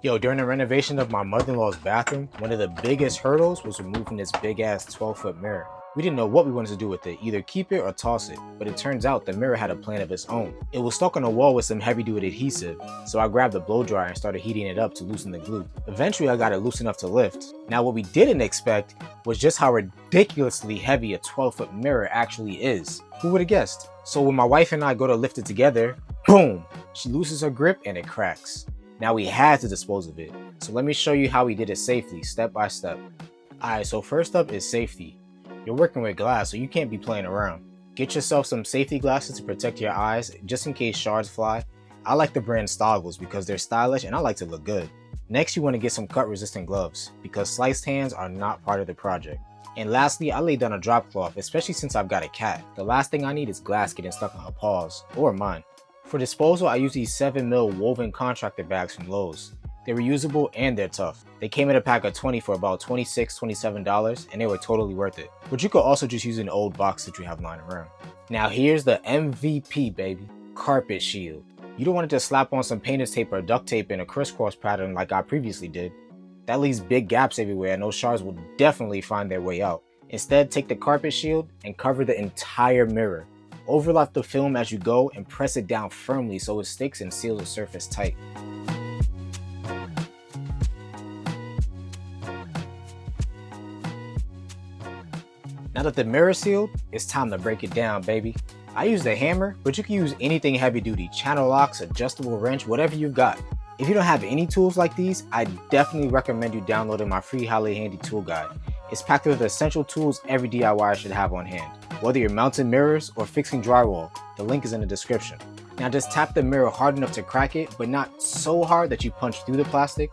Yo, during the renovation of my mother-in-law's bathroom, one of the biggest hurdles was removing this big-ass 12-foot mirror. We didn't know what we wanted to do with it, either keep it or toss it, but it turns out the mirror had a plan of its own. It was stuck on the wall with some heavy-duty adhesive, so I grabbed a blow dryer and started heating it up to loosen the glue. Eventually I got it loose enough to lift. Now what we didn't expect was just how ridiculously heavy a 12-foot mirror actually is. Who would have guessed? So when my wife and I go to lift it together, boom! She loses her grip and it cracks. Now we had to dispose of it, so let me show you how we did it safely, step by step. Alright, so first up is safety. You're working with glass, so you can't be playing around. Get yourself some safety glasses to protect your eyes, just in case shards fly. I like the brand Stoggles because they're stylish and I like to look good. Next, you want to get some cut resistant gloves, because sliced hands are not part of the project. And lastly, I laid down a drop cloth, especially since I've got a cat. The last thing I need is glass getting stuck on her paws, or mine. For disposal, I use these 7mm woven contractor bags from Lowe's. They're reusable and they're tough. They came in a pack of 20 for about $26, $27, and they were totally worth it. But you could also just use an old box that you have lying around. Now here's the MVP, baby. Carpet shield. You don't want to just slap on some painter's tape or duct tape in a crisscross pattern like I previously did. That leaves big gaps everywhere and those shards will definitely find their way out. Instead, take the carpet shield and cover the entire mirror. Overlap the film as you go and press it down firmly so it sticks and seals the surface tight. Now that the mirror is sealed, it's time to break it down, baby. I used a hammer, but you can use anything heavy duty, channel locks, adjustable wrench, whatever you've got. If you don't have any tools like these, I definitely recommend you downloading my free highly handy tool guide. It's packed with essential tools every DIYer should have on hand. Whether you're mounting mirrors or fixing drywall, the link is in the description. Now just tap the mirror hard enough to crack it, but not so hard that you punch through the plastic.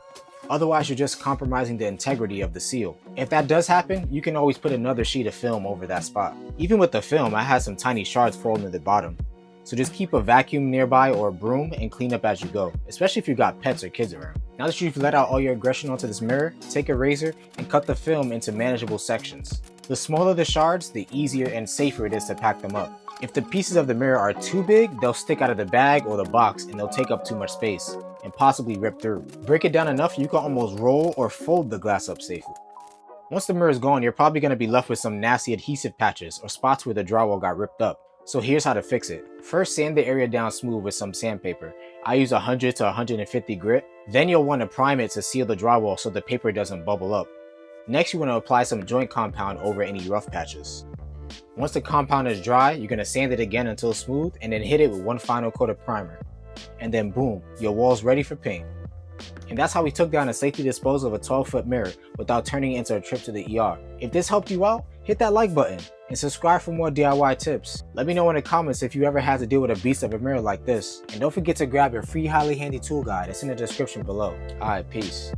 Otherwise, you're just compromising the integrity of the seal. If that does happen, you can always put another sheet of film over that spot. Even with the film, I had some tiny shards falling to the bottom. So just keep a vacuum nearby or a broom and clean up as you go, especially if you've got pets or kids around. Now that you've let out all your aggression onto this mirror, take a razor and cut the film into manageable sections. The smaller the shards, the easier and safer it is to pack them up. If the pieces of the mirror are too big, they'll stick out of the bag or the box and they'll take up too much space and possibly rip through. Break it down enough you can almost roll or fold the glass up safely. Once the mirror is gone, you're probably going to be left with some nasty adhesive patches or spots where the drywall got ripped up. So here's how to fix it. First, sand the area down smooth with some sandpaper. I use 100 to 150 grit. Then you'll want to prime it to seal the drywall so the paper doesn't bubble up. Next, you want to apply some joint compound over any rough patches. Once the compound is dry, you're going to sand it again until smooth and then hit it with one final coat of primer. And then boom, your wall's ready for paint. And that's how we took down a safety disposal of a 12-foot mirror without turning it into a trip to the ER. If this helped you out, hit that like button and subscribe for more DIY tips. Let me know in the comments if you ever had to deal with a beast of a mirror like this. And don't forget to grab your free highly handy tool guide. It's in the description below. Alright, peace.